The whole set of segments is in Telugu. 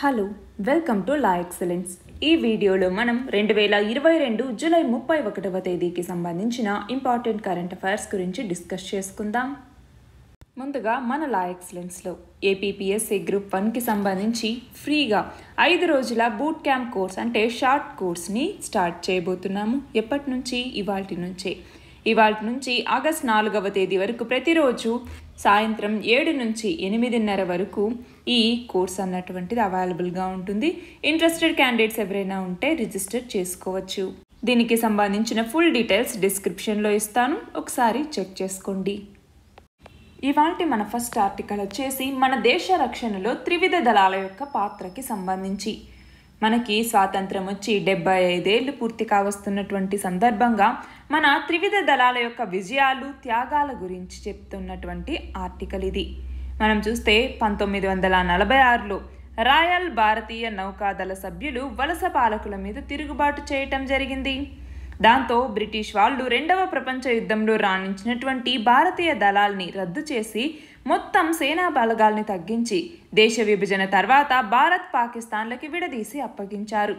Hello welcome to law excellence. ఈ వీడియోలో మనం 2022 జూలై 31వ తేదీకి సంబంధించిన ఇంపార్టెంట్ కరెంట్ అఫైర్స్ గురించి డిస్కస్ చేసుకుందాం. ముందుగా మన లా ఎక్సలెన్స్లో ఏపీపీఎస్సీ గ్రూప్ 1కి సంబంధించి ఫ్రీగా 5 రోజుల బూట్ క్యాంప్ కోర్స్ అంటే షార్ట్ కోర్స్ని స్టార్ట్ చేయబోతున్నాము. ఎప్పటి నుంచి? ఇవాల్టి నుంచి ఆగస్ట్ 4వ తేదీ వరకు ప్రతిరోజు సాయంత్రం 7 నుంచి 8:30 వరకు ఈ కోర్స్ అన్నటువంటిది అవైలబుల్గా ఉంటుంది. ఇంట్రెస్టెడ్ క్యాండిడేట్స్ ఎవరైనా ఉంటే రిజిస్టర్ చేసుకోవచ్చు. దీనికి సంబంధించిన ఫుల్ డీటెయిల్స్ డిస్క్రిప్షన్లో ఇస్తాను, ఒకసారి చెక్ చేసుకోండి. ఇవాల్టి మన ఫస్ట్ ఆర్టికల్ వచ్చేసి మన దేశ రక్షణలో త్రివిధ దళాల యొక్క పాత్రకి సంబంధించి. మనకి స్వాతంత్రం వచ్చి 75 ఏళ్ళు పూర్తి కావస్తున్నటువంటి సందర్భంగా మన త్రివిధ దళాల యొక్క విజయాలు త్యాగాల గురించి చెప్తున్నటువంటి ఆర్టికల్ ఇది. మనం చూస్తే 1946లో రాయల్ భారతీయ నౌకాదళ సభ్యులు వలస పాలకుల మీద తిరుగుబాటు చేయటం జరిగింది. దాంతో బ్రిటిష్ వాళ్ళు 2వ ప్రపంచ యుద్ధంలో రాణించినటువంటి భారతీయ దళాల్ని రద్దు చేసి మొత్తం సేనా బలగాల్ని తగ్గించి దేశ విభజన తర్వాత భారత్ పాకిస్తాన్లకి విడదీసి అప్పగించారు.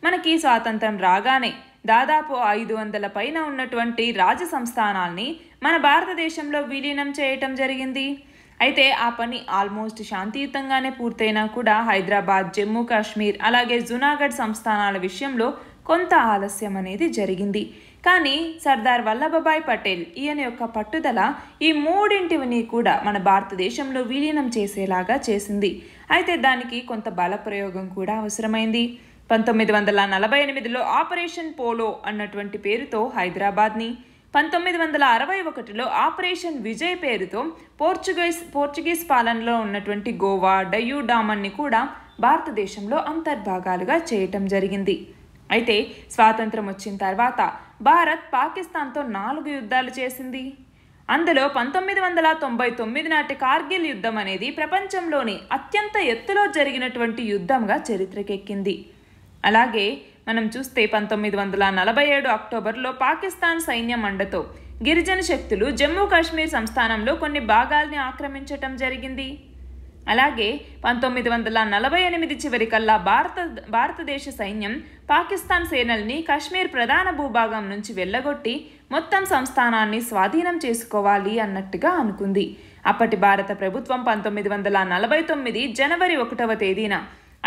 మనకి స్వాతంత్రం రాగానే దాదాపు 500 పైన ఉన్నటువంటి రాజ సంస్థానాల్ని మన భారతదేశంలో విలీనం చేయటం జరిగింది. అయితే ఆ పని ఆల్మోస్ట్ శాంతియుతంగానే పూర్తయినా కూడా హైదరాబాద్, జమ్మూ కాశ్మీర్ అలాగే జునాగఢ్ సంస్థానాల విషయంలో కొంత ఆలస్యం అనేది జరిగింది. కానీ సర్దార్ వల్లభభాయ్ పటేల్ ఈయన యొక్క పట్టుదల ఈ మూడింటిని కూడా మన భారతదేశంలో విలీనం చేసేలాగా చేసింది. అయితే దానికి కొంత బల ప్రయోగం కూడా అవసరమైంది. 1948లో ఆపరేషన్ పోలో అన్నటువంటి పేరుతో హైదరాబాద్ని, 1961లో ఆపరేషన్ విజయ్ పేరుతో పోర్చుగీస్ పాలనలో ఉన్నటువంటి గోవా, డయ్యూ డామన్ని కూడా భారతదేశంలో అంతర్భాగాలుగా చేయటం జరిగింది. అయితే స్వాతంత్రం వచ్చిన తర్వాత భారత్ పాకిస్తాన్తో 4 యుద్ధాలు చేసింది. అందులో 1999 నాటి కార్గిల్ యుద్ధం అనేది ప్రపంచంలోని అత్యంత ఎత్తులో జరిగినటువంటి యుద్ధంగా చరిత్రకెక్కింది. అలాగే మనం చూస్తే 1947 అక్టోబర్లో పాకిస్తాన్ సైన్యం అండతో గిరిజన శక్తులు జమ్మూ కాశ్మీర్ సంస్థానంలో కొన్ని భాగాల్ని ఆక్రమించటం జరిగింది. అలాగే 1948 చివరికల్లా భారతదేశ సైన్యం పాకిస్తాన్ సేనల్ని కాశ్మీర్ ప్రధాన భూభాగం నుంచి వెళ్ళగొట్టి మొత్తం సంస్థానాన్ని స్వాధీనం చేసుకోవాలి అన్నట్టుగా అనుకుంది. అప్పటి భారత ప్రభుత్వం 1949 జనవరి 1వ తేదీన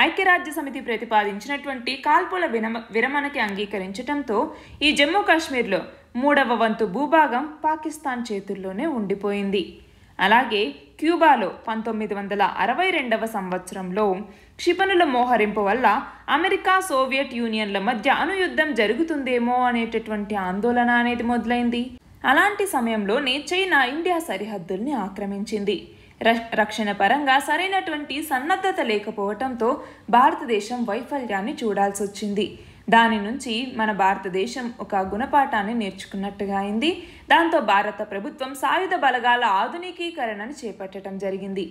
ఐక్యరాజ్య సమితి ప్రతిపాదించినటువంటి కాల్పుల విరమణకి అంగీకరించడంతో ఈ జమ్మూ కాశ్మీర్లో 3వ వంతు భూభాగం పాకిస్తాన్ చేతుల్లోనే ఉండిపోయింది. అలాగే క్యూబాలో 1962వ సంవత్సరంలో క్షిపణుల మోహరింపు వల్ల అమెరికా, సోవియట్ యూనియన్ల మధ్య అణుయుద్ధం జరుగుతుందేమో అనేటటువంటి ఆందోళన అనేది మొదలైంది. అలాంటి సమయంలోనే చైనా ఇండియా సరిహద్దుల్ని ఆక్రమించింది. రక్షణ పరంగా సరైనటువంటి సన్నద్ధత లేకపోవడంతో భారతదేశం వైఫల్యాన్ని చూడాల్సి వచ్చింది. దాని నుంచి మన భారతదేశం ఒక గుణపాఠాన్ని నేర్చుకున్నట్టుగా అయింది. దాంతో భారత ప్రభుత్వం సాయుధ బలగాల ఆధునికీకరణను చేపట్టడం జరిగింది.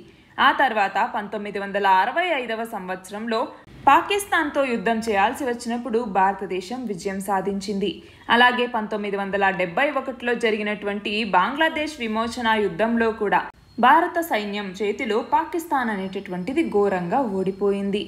ఆ తర్వాత 1965వ సంవత్సరంలో పాకిస్తాన్తో యుద్ధం చేయాల్సి వచ్చినప్పుడు భారతదేశం విజయం సాధించింది. అలాగే 1971లో జరిగినటువంటి బంగ్లాదేశ్ విమోచన యుద్ధంలో కూడా భారత సైన్యం చేతిలో పాకిస్తాన్ అనేటటువంటిది ఘోరంగా ఓడిపోయింది.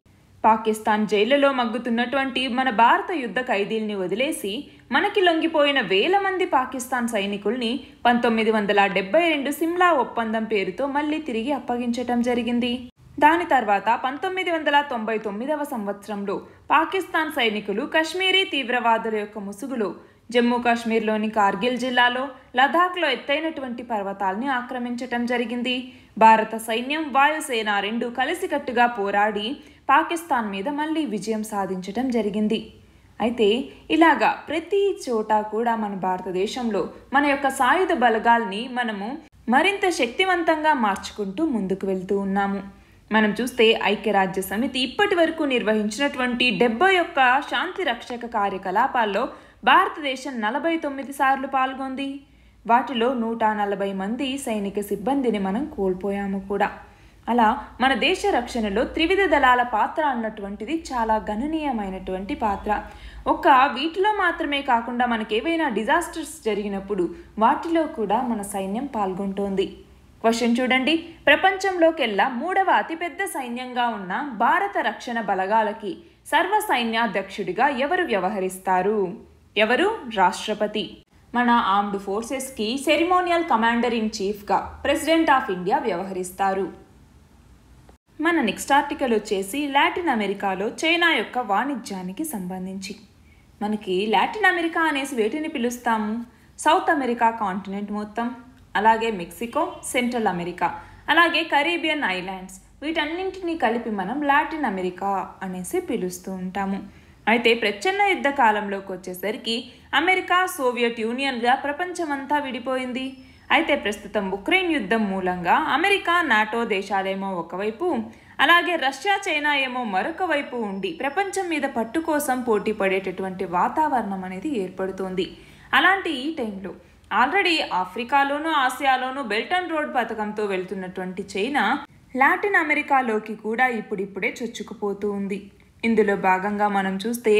పాకిస్తాన్ జైళ్లలో మగ్గుతున్నటువంటి మన భారత యుద్ధ ఖైదీల్ని వదిలేసి మనకి లొంగిపోయిన వేల మంది పాకిస్తాన్ సైనికుల్ని 1972 సిమ్లా ఒప్పందం పేరుతో మళ్ళీ తిరిగి అప్పగించటం జరిగింది. దాని తర్వాత 1999వ సంవత్సరంలో పాకిస్తాన్ సైనికులు కశ్మీరీ తీవ్రవాదుల యొక్క ముసుగులో జమ్మూ కాశ్మీర్లోని కార్గిల్ జిల్లాలో, లదాఖ్లో ఎత్తైనటువంటి పర్వతాల్ని ఆక్రమించటం జరిగింది. భారత సైన్యం, వాయుసేన 2 కలిసికట్టుగా పోరాడి పాకిస్తాన్ మీద మళ్ళీ విజయం సాధించటం జరిగింది. అయితే ఇలాగా ప్రతి చోట కూడా మన భారతదేశంలో మన యొక్క సాయుధ బలగాల్ని మనము మరింత శక్తివంతంగా మార్చుకుంటూ ముందుకు వెళ్తూ ఉన్నాము. మనం చూస్తే ఐక్యరాజ్య సమితి ఇప్పటి వరకు నిర్వహించినటువంటి 71 శాంతి రక్షక కార్యకలాపాల్లో భారతదేశం 49 సార్లు పాల్గొంది. వాటిలో 140 మంది సైనిక సిబ్బందిని మనం కోల్పోయాము కూడా. అలా మన దేశ రక్షణలో త్రివిధ దళాల పాత్ర అన్నటువంటిది చాలా గణనీయమైనటువంటి పాత్ర. వీటిలో మాత్రమే కాకుండా మనకేవైనా డిజాస్టర్స్ జరిగినప్పుడు వాటిలో కూడా మన సైన్యం పాల్గొంటోంది. క్వశ్చన్ చూడండి, ప్రపంచంలోకెల్లా మూడవ అతిపెద్ద సైన్యంగా ఉన్న భారత రక్షణ బలగాలకి సర్వ సైన్యాధ్యక్షుడిగా ఎవరు వ్యవహరిస్తారు? ఎవరు? రాష్ట్రపతి. మన ఆర్మ్డ్ ఫోర్సెస్కి సెరిమోనియల్ కమాండర్ ఇన్ చీఫ్గా ప్రెసిడెంట్ ఆఫ్ ఇండియా వ్యవహరిస్తారు. మన నెక్స్ట్ ఆర్టికల్ వచ్చేసి లాటిన్ అమెరికాలో చైనా యొక్క వాణిజ్యానికి సంబంధించి. మనకి లాటిన్ అమెరికా అనేసి వేటిని పిలుస్తాము? సౌత్ అమెరికా కాంటినెంట్ మొత్తం, అలాగే మెక్సికో, సెంట్రల్ అమెరికా, అలాగే కరీబియన్ ఐలాండ్స్, వీటన్నింటినీ కలిపి మనం లాటిన్ అమెరికా అనేసి పిలుస్తూ ఉంటాము. అయితే ప్రచ్ఛన్న యుద్ధ కాలంలోకి వచ్చేసరికి అమెరికా సోవియట్ యూనియన్గా ప్రపంచమంతా విడిపోయింది. అయితే ప్రస్తుతం ఉక్రెయిన్ యుద్ధం మూలంగా అమెరికా నాటో దేశాలేమో ఒకవైపు, అలాగే రష్యా చైనా ఏమో మరొక వైపు ఉండి ప్రపంచం మీద పట్టు కోసం పోటీ పడేటటువంటి వాతావరణం అనేది ఏర్పడుతోంది. అలాంటి ఈ టైంలో ఆల్రెడీ ఆఫ్రికాలోనూ ఆసియాలోనూ బెల్ట్ అండ్ రోడ్ పథకంతో వెళ్తున్నటువంటి చైనా లాటిన్ అమెరికాలోకి కూడా ఇప్పుడిప్పుడే చొచ్చుకుపోతూ ఉంది. ఇందులో భాగంగా మనం చూస్తే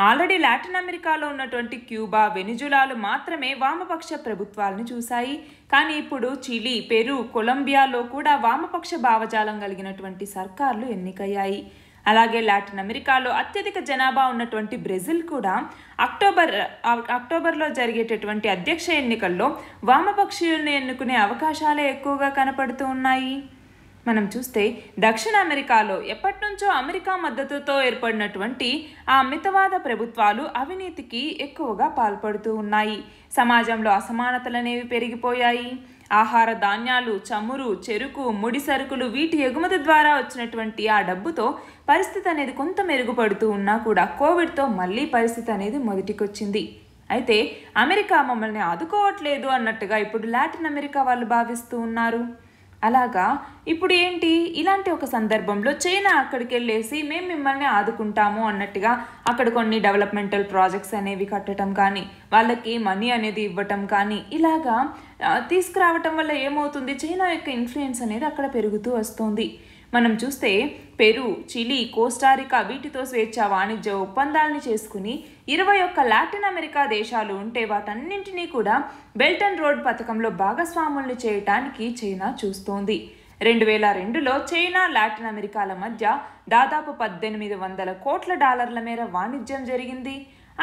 ఆల్రెడీ లాటిన్ అమెరికాలో ఉన్నటువంటి క్యూబా, వెనిజులాలు మాత్రమే వామపక్ష ప్రభుత్వాలను చూశాయి. కానీ ఇప్పుడు చిలీ, పెరు, కొలంబియాలో కూడా వామపక్ష భావజాలం కలిగినటువంటి సర్కార్లు ఎన్నికయ్యాయి. అలాగే లాటిన్ అమెరికాలో అత్యధిక జనాభా ఉన్నటువంటి బ్రెజిల్ కూడా అక్టోబర్లో జరిగేటటువంటి అధ్యక్ష ఎన్నికల్లో వామపక్షీయులను ఎన్నుకునే అవకాశాలే ఎక్కువగా కనపడుతూ ఉన్నాయి. మనం చూస్తే దక్షిణ అమెరికాలో ఎప్పటి నుంచో అమెరికా మద్దతుతో ఏర్పడినటువంటి ఆ మితవాద ప్రభుత్వాలు అవినీతికి ఎక్కువగా పాల్పడుతూ ఉన్నాయి. సమాజంలో అసమానతలనేవి పెరిగిపోయాయి. ఆహార ధాన్యాలు, చమురు, చెరుకు, ముడి సరుకులు వీటి ఎగుమతి ద్వారా వచ్చినటువంటి ఆ డబ్బుతో పరిస్థితి అనేది కొంత మెరుగుపడుతూ ఉన్నా కూడా కోవిడ్తో మళ్ళీ పరిస్థితి అనేది మొదటికొచ్చింది. అయితే అమెరికా మమ్మల్ని ఆదుకోవట్లేదు అన్నట్టుగా ఇప్పుడు లాటిన్ అమెరికా వాళ్ళు భావిస్తూ ఉన్నారు. అలాగా ఇప్పుడు ఏంటి, ఇలాంటి ఒక సందర్భంలో చైనా అక్కడికి వెళ్ళేసి మేము మిమ్మల్ని ఆదుకుంటాము అన్నట్టుగా అక్కడ కొన్ని డెవలప్మెంటల్ ప్రాజెక్ట్స్ అనేవి కట్టడం కానీ, వాళ్ళకి మనీ అనేది ఇవ్వటం కానీ ఇలాగా తీసుకురావటం వల్ల ఏమవుతుంది, చైనా యొక్క ఇన్ఫ్లుయెన్స్ అనేది అక్కడ పెరుగుతూ వస్తుంది. మనం చూస్తే పెరు, చిలీ, కోస్టారికా వీటితో స్వేచ్ఛ వాణిజ్య ఒప్పందాలని చేసుకుని 21 లాటిన్ అమెరికా దేశాలు ఉంటే వాటన్నింటినీ కూడా బెల్ట్ అండ్ రోడ్ పథకంలో భాగస్వాముల్ని చేయటానికి చైనా చూస్తోంది. 2002లో చైనా, లాటిన్ అమెరికాల మధ్య దాదాపు $1800 కోట్ల మేర వాణిజ్యం జరిగింది.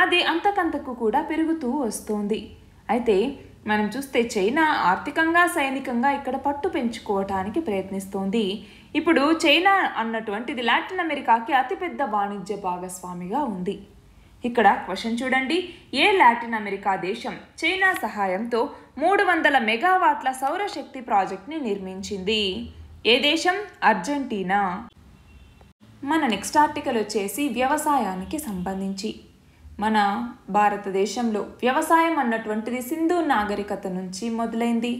అది అంతకంతకు కూడా పెరుగుతూ వస్తోంది. అయితే మనం చూస్తే చైనా ఆర్థికంగా, సైనికంగా ఇక్కడ పట్టు పెంచుకోవటానికి ప్రయత్నిస్తోంది. ఇప్పుడు చైనా అన్నటువంటిది లాటిన్ అమెరికాకి అతిపెద్ద వాణిజ్య భాగస్వామిగా ఉంది. ఇక్కడ క్వశ్చన్ చూడండి, ఏ లాటిన్ అమెరికా దేశం చైనా సహాయంతో 300 మెగావాట్ల సౌరశక్తి ప్రాజెక్ట్ని నిర్మించింది? ఏ దేశం? అర్జెంటీనా. మన నెక్స్ట్ ఆర్టికల్ వచ్చేసి వ్యవసాయానికి సంబంధించి. మన భారతదేశంలో వ్యవసాయం అన్నటువంటిది సింధు నాగరికత నుంచి మొదలైంది.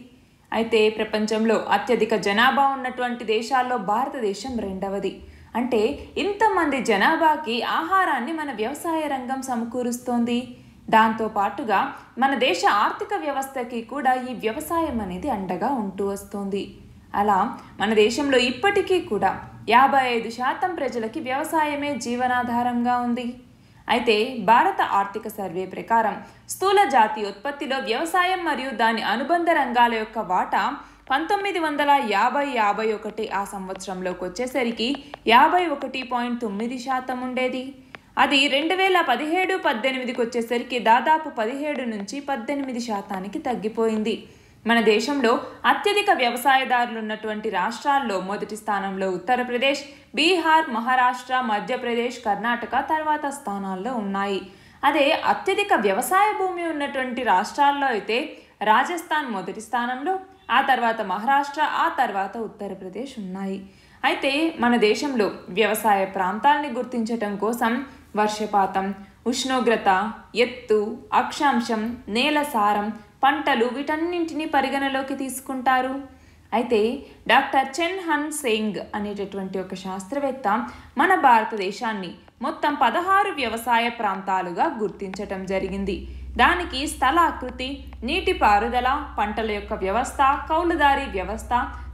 అయితే ప్రపంచంలో అత్యధిక జనాభా ఉన్నటువంటి దేశాల్లో భారతదేశం రెండవది. అంటే ఇంతమంది జనాభాకి ఆహారాన్ని మన వ్యవసాయ రంగం సమకూరుస్తోంది. దాంతో పాటుగా మన దేశ ఆర్థిక వ్యవస్థకి కూడా ఈ వ్యవసాయం అనేది అండగా ఉంటూ వస్తుంది. అలా మన దేశంలో ఇప్పటికీ కూడా 55% ప్రజలకి వ్యవసాయమే జీవనాధారంగా ఉంది. అయితే భారత ఆర్థిక సర్వే ప్రకారం స్థూల జాతీయోత్పత్తిలో వ్యవసాయం మరియు దాని అనుబంధ రంగాల యొక్క వాటా 1950-51 ఆ సంవత్సరంలోకి వచ్చేసరికి 51.9% ఉండేది. అది 2017-18కి వచ్చేసరికి దాదాపు 17-18% తగ్గిపోయింది. మన దేశంలో అత్యధిక వ్యవసాయదారులు ఉన్నటువంటి రాష్ట్రాల్లో మొదటి స్థానంలో ఉత్తరప్రదేశ్, బీహార్, మహారాష్ట్ర, మధ్యప్రదేశ్, కర్ణాటక తర్వాత స్థానాల్లో ఉన్నాయి. అదే అత్యధిక వ్యవసాయ భూమి ఉన్నటువంటి రాష్ట్రాల్లో అయితే రాజస్థాన్ మొదటి స్థానంలో, ఆ తర్వాత మహారాష్ట్ర, ఆ తర్వాత ఉత్తరప్రదేశ్ ఉన్నాయి. అయితే మన దేశంలో వ్యవసాయ ప్రాంతాలని గుర్తించటం కోసం వర్షపాతం, ఉష్ణోగ్రత, ఎత్తు, అక్షాంశం, నేల సారం, పంటలు వీటన్నింటినీ పరిగణలోకి తీసుకుంటారు. అయితే డాక్టర్ చెన్ హన్ సెంగ్ అనేటటువంటి ఒక శాస్త్రవేత్త మన భారతదేశాన్ని మొత్తం 16 వ్యవసాయ ప్రాంతాలుగా గుర్తించటం జరిగింది. దానికి స్థలాకృతి, నీటిపారుదల, పంటల యొక్క వ్యవస్థ, కౌలుదారీ వ్యవస్థ,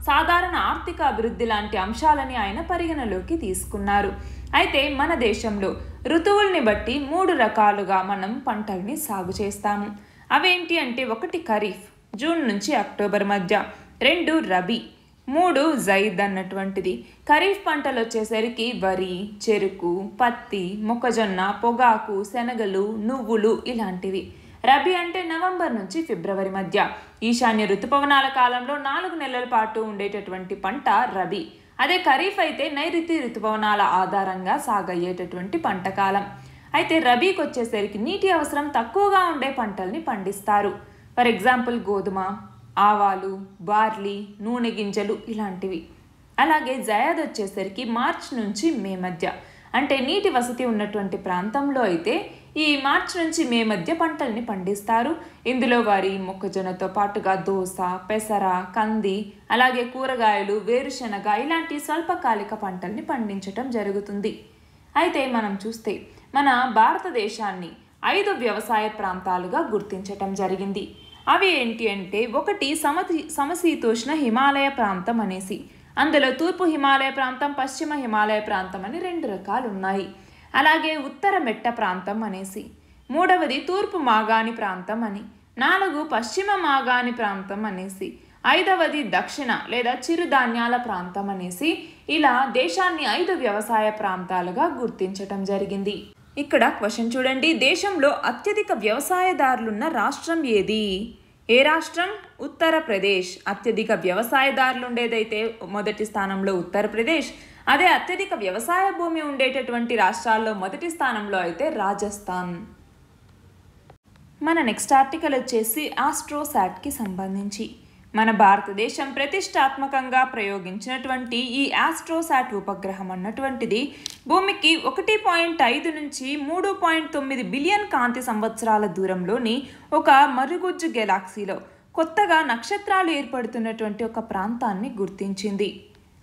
సాధారణ ఆర్థిక అభివృద్ధి లాంటి అంశాలని ఆయన పరిగణలోకి తీసుకున్నారు. అయితే మన దేశంలో ఋతువుల్ని బట్టి 3 రకాలుగా మనం పంటల్ని సాగు చేస్తాము. అవేంటి అంటే, ఒకటి ఖరీఫ్, జూన్ నుంచి అక్టోబర్ మధ్య, 2 రబీ, 3 జైద్ అన్నటువంటిది. ఖరీఫ్ పంటలు వచ్చేసరికి వరి, చెరుకు, పత్తి, మొక్కజొన్న, పొగాకు, శనగలు, నువ్వులు ఇలాంటివి. రబీ అంటే నవంబర్ నుంచి ఫిబ్రవరి మధ్య ఈశాన్య ఋతుపవనాల కాలంలో 4 నెలల పాటు ఉండేటటువంటి పంట రబీ. అదే ఖరీఫ్ అయితే నైరుతి ఋతుపవనాల ఆధారంగా సాగయ్యేటటువంటి పంట కాలం. అయితే రబీకి వచ్చేసరికి నీటి అవసరం తక్కువగా ఉండే పంటల్ని పండిస్తారు. ఫర్ ఎగ్జాంపుల్ గోధుమ, ఆవాలు, బార్లీ, నూనె గింజలు ఇలాంటివి. అలాగే జయాద్ వచ్చేసరికి మార్చ్ నుంచి మే మధ్య, అంటే నీటి వసతి ఉన్నటువంటి ప్రాంతంలో అయితే ఈ మార్చ్ నుంచి మే మధ్య పంటల్ని పండిస్తారు. ఇందులో వారి, మొక్కజొన్నతో పాటుగా దోస, పెసర, కంది, అలాగే కూరగాయలు, వేరుశెనగ ఇలాంటి స్వల్పకాలిక పంటల్ని పండించటం జరుగుతుంది. అయితే మనం చూస్తే మన భారతదేశాన్ని 5 వ్యవసాయ ప్రాంతాలుగా గుర్తించటం జరిగింది. అవి ఏంటి అంటే, 1 సమశీతోష్ణ హిమాలయ ప్రాంతం అనేసి, అందులో తూర్పు హిమాలయ ప్రాంతం, పశ్చిమ హిమాలయ ప్రాంతం అని 2 రకాలు ఉన్నాయి. అలాగే ఉత్తర మెట్ట ప్రాంతం అనేసి, 3వది తూర్పు మాగాణి ప్రాంతం అని, 4 పశ్చిమ మాగాణి ప్రాంతం అనేసి, 5వది దక్షిణ లేదా చిరుధాన్యాల ప్రాంతం అనేసి, ఇలా దేశాన్ని 5 వ్యవసాయ ప్రాంతాలుగా గుర్తించటం జరిగింది. ఇక్కడ క్వశ్చన్ చూడండి, దేశంలో అత్యధిక వ్యవసాయదారులున్న రాష్ట్రం ఏది? ఏ రాష్ట్రం? ఉత్తరప్రదేశ్. అత్యధిక వ్యవసాయదారులు ఉండేదైతే మొదటి స్థానంలో ఉత్తరప్రదేశ్. అదే అత్యధిక వ్యవసాయ భూమి ఉండేటటువంటి రాష్ట్రాల్లో మొదటి స్థానంలో అయితే రాజస్థాన్. మన నెక్స్ట్ ఆర్టికల్ వచ్చేసి ఆస్ట్రోసాట్కి సంబంధించి. మన భారతదేశం ప్రతిష్టాత్మకంగా ప్రయోగించినటువంటి ఈ ఆస్ట్రోసాట్ ఉపగ్రహం అన్నటువంటిది భూమికి 1.5 నుంచి 3.9 బిలియన్ కాంతి సంవత్సరాల దూరంలోని ఒక మరుగుజ్జు గెలాక్సీలో కొత్తగా నక్షత్రాలు ఏర్పడుతున్నటువంటి ఒక ప్రాంతాన్ని గుర్తించింది.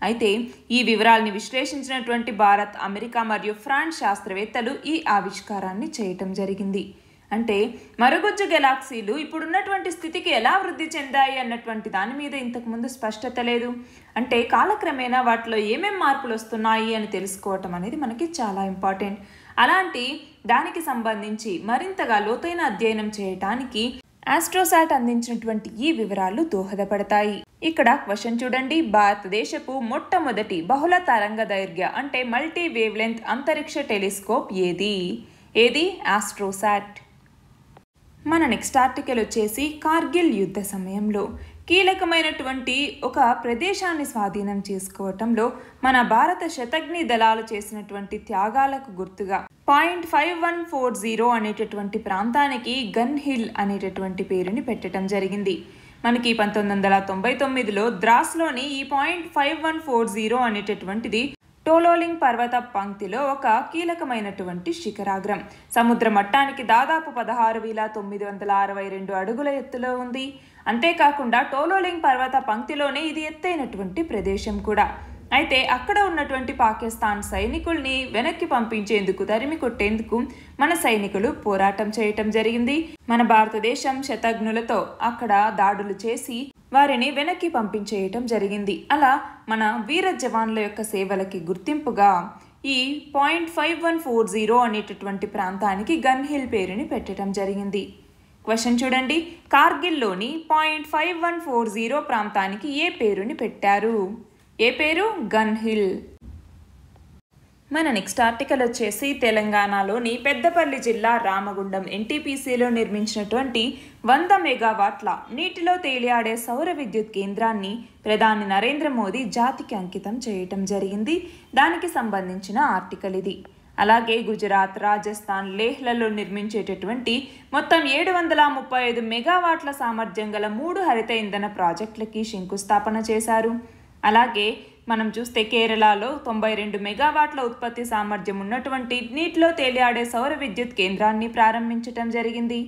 అయితే ఈ వివరాల్ని విశ్లేషించినటువంటి భారత్, అమెరికా మరియు ఫ్రాన్స్ శాస్త్రవేత్తలు ఈ ఆవిష్కారాన్ని చేయటం జరిగింది. అంటే మరుగుజ్జు గెలాక్సీలు ఇప్పుడున్నటువంటి స్థితికి ఎలా వృద్ధి చెందాయి అన్నటువంటి దాని మీద ఇంతకుముందు స్పష్టత లేదు. అంటే కాలక్రమేణా వాటిలో ఏమేం మార్పులు వస్తున్నాయి అని తెలుసుకోవటం అనేది మనకి చాలా ఇంపార్టెంట్. అలాంటి దానికి సంబంధించి మరింతగా లోతైన అధ్యయనం చేయటానికి ఆస్ట్రోసాట్ అందించినటువంటి ఈ వివరాలు దోహదపడతాయి. ఇక్కడ క్వశ్చన్ చూడండి, భారతదేశపు మొట్టమొదటి బహుళ తరంగ దైర్ఘ్య అంటే మల్టీ వేవ్ లెంత్ అంతరిక్ష టెలిస్కోప్ ఏది? ఆస్ట్రోసాట్. మన నెక్స్ట్ ఆర్టికల్ వచ్చేసి కార్గిల్ యుద్ధ సమయంలో కీలకమైనటువంటి ఒక ప్రదేశాన్ని స్వాధీనం చేసుకోవటంలో మన భారత శతఘ్ని దళాలు చేసినటువంటి త్యాగాలకు గుర్తుగా 5140 అనేటటువంటి ప్రాంతానికి గన్ హిల్ అనేటటువంటి పేరుని పెట్టడం జరిగింది. మనకి 1999లో ద్రాస్లోని ఈ 5140 అనేటటువంటిది టోలోలింగ్ పర్వత పంక్తిలో ఒక కీలకమైనటువంటి శిఖరాగ్రం. సముద్ర మట్టానికి దాదాపు 16,962 అడుగుల ఎత్తులో ఉంది. అంతేకాకుండా టోలోలింగ్ పర్వత పంక్తిలోనే ఇది ఎత్తైనటువంటి ప్రదేశం కూడా. అయితే అక్కడ ఉన్నటువంటి పాకిస్తాన్ సైనికుల్ని వెనక్కి పంపించేందుకు, తరిమి కొట్టేందుకు మన సైనికులు పోరాటం చేయటం జరిగింది. మన భారతదేశం శతఘ్నులతో అక్కడ దాడులు చేసి వారిని వెనక్కి పంపించేయటం జరిగింది. అలా మన వీర జవాన్ల యొక్క సేవలకి గుర్తింపుగా ఈ 5140 అనేటటువంటి ప్రాంతానికి గన్ హిల్ పేరుని పెట్టడం జరిగింది. క్వశ్చన్ చూడండి, కార్గిల్లోని 5140 ప్రాంతానికి ఏ పేరుని పెట్టారు? ఏ పేరు? Gun hill. మన నెక్స్ట్ ఆర్టికల్ వచ్చేసి తెలంగాణలోని పెద్దపల్లి జిల్లా రామగుండం ఎన్టీపీసీలో నిర్మించినటువంటి 100 మెగావాట్ల నీటిలో తేలియాడే సౌర విద్యుత్ కేంద్రాన్ని ప్రధాని నరేంద్ర మోదీ జాతికి అంకితం చేయటం జరిగింది. దానికి సంబంధించిన ఆర్టికల్ ఇది. అలాగే గుజరాత్, రాజస్థాన్, లేహ్లలో నిర్మించేటటువంటి మొత్తం 735 మెగావాట్ల సామర్థ్యం గల 3 హరిత ఇంధన ప్రాజెక్టులకి శంకుస్థాపన చేశారు. అలాగే మనం చూస్తే కేరళలో 92 మెగావాట్ల ఉత్పత్తి సామర్థ్యం ఉన్నటువంటి నీటిలో తేలియాడే సౌర విద్యుత్ కేంద్రాన్ని ప్రారంభించటం జరిగింది.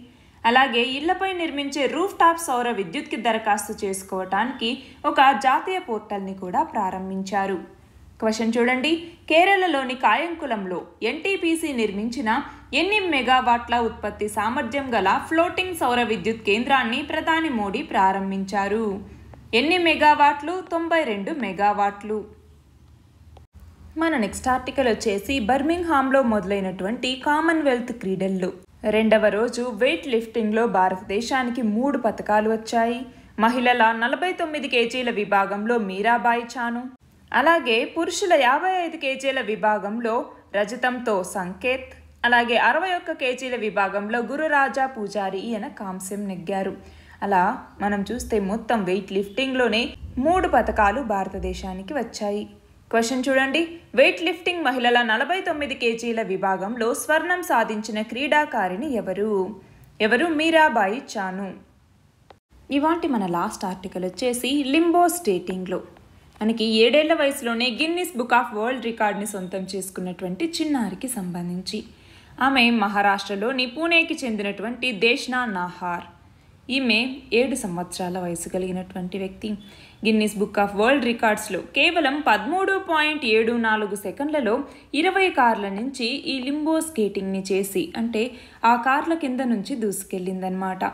అలాగే ఇళ్లపై నిర్మించే రూఫ్ టాప్ సౌర విద్యుత్కి దరఖాస్తు చేసుకోవటానికి ఒక జాతీయ పోర్టల్ని కూడా ప్రారంభించారు. క్వశ్చన్ చూడండి, కేరళలోని కాయంకులంలో ఎన్టీపీసీ నిర్మించిన ఎన్ని మెగావాట్ల ఉత్పత్తి సామర్థ్యం గల ఫ్లోటింగ్ సౌర విద్యుత్ కేంద్రాన్ని ప్రధాని మోడీ ప్రారంభించారు? ఎన్ని మెగావాట్లు? 92 మెగావాట్లు. మన నెక్స్ట్ ఆర్టికల్ వచ్చేసి బర్మింగ్హామ్లో మొదలైనటువంటి కామన్వెల్త్ క్రీడల్లో 2వ రోజు వెయిట్ లిఫ్టింగ్లో భారతదేశానికి 3 పతకాలు వచ్చాయి. మహిళల 49 కేజీల విభాగంలో మీరాబాయి చాను, అలాగే పురుషుల 55 కేజీల విభాగంలో రజతంతో సంకేత్, అలాగే 61 కేజీల విభాగంలో గురురాజా పూజారి ఈయన కాంస్యం నెగ్గారు. అలా మనం చూస్తే మొత్తం వెయిట్ లిఫ్టింగ్లోనే 3 పతకాలు భారతదేశానికి వచ్చాయి. క్వశ్చన్ చూడండి, వెయిట్ లిఫ్టింగ్ మహిళల 49 కేజీల విభాగంలో స్వర్ణం సాధించిన క్రీడాకారిణి ఎవరు? మీరాబాయి చాను. ఇవాంటి మన లాస్ట్ ఆర్టికల్ వచ్చేసి లింబో స్టేటింగ్లో మనకి 7 ఏళ్ల వయసులోనే గిన్నిస్ బుక్ ఆఫ్ వరల్డ్ రికార్డ్ని సొంతం చేసుకున్నటువంటి చిన్నారికి సంబంధించి. ఆమె మహారాష్ట్రలోని పూణేకి చెందినటువంటి దేశ్నా నాహార్. ఈమె 7 సంవత్సరాల వయసు కలిగినటువంటి వ్యక్తి. గిన్నిస్ బుక్ ఆఫ్ వరల్డ్ రికార్డ్స్లో కేవలం 13.74 సెకండ్లలో 20 కార్ల నుంచి ఈ లింబో స్కేటింగ్ని చేసి, అంటే ఆ కార్ల కింద నుంచి దూసుకెళ్ళిందనమాట.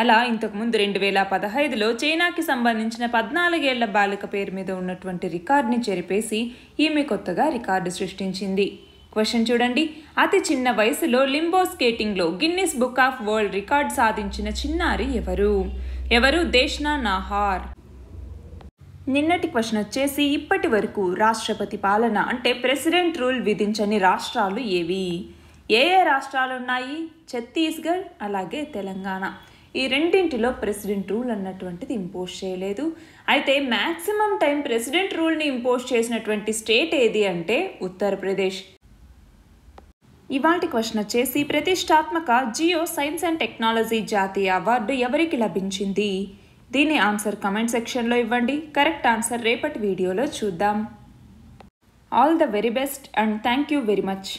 అలా ఇంతకుముందు 2015లో చైనాకి సంబంధించిన 14 ఏళ్ల బాలిక పేరు మీద ఉన్నటువంటి రికార్డుని చెరిపేసి ఈమె కొత్తగా రికార్డు సృష్టించింది. క్వశ్చన్ చూడండి, అతి చిన్న వయసులో లింబో స్కేటింగ్లో Guinness Book of World Record సాధించిన చిన్నారి ఎవరు? దేశ్నా నాహార్. నిన్నటి క్వశ్చన్ వచ్చేసి, ఇప్పటి వరకు రాష్ట్రపతి పాలన అంటే ప్రెసిడెంట్ రూల్ విధించని రాష్ట్రాలు ఏవి? ఏ రాష్ట్రాలు ఉన్నాయి? ఛత్తీస్గఢ్, అలాగే తెలంగాణ. ఈ రెండింటిలో ప్రెసిడెంట్ రూల్ అన్నటువంటిది ఇంపోజ్ చేయలేదు. అయితే మ్యాక్సిమం టైం ప్రెసిడెంట్ రూల్ని ఇంపోజ్ చేసినటువంటి స్టేట్ ఏది అంటే ఉత్తరప్రదేశ్. ఇవాల్టి క్వశ్చన్ వచ్చేసి, ప్రతిష్టాత్మక జియో సైన్స్ అండ్ టెక్నాలజీ జాతీయ అవార్డు ఎవరికి లభించింది? దీని ఆన్సర్ కమెంట్ సెక్షన్లో ఇవ్వండి. కరెక్ట్ ఆన్సర్ రేపటి వీడియోలో చూద్దాం. All the very best and thank you very much.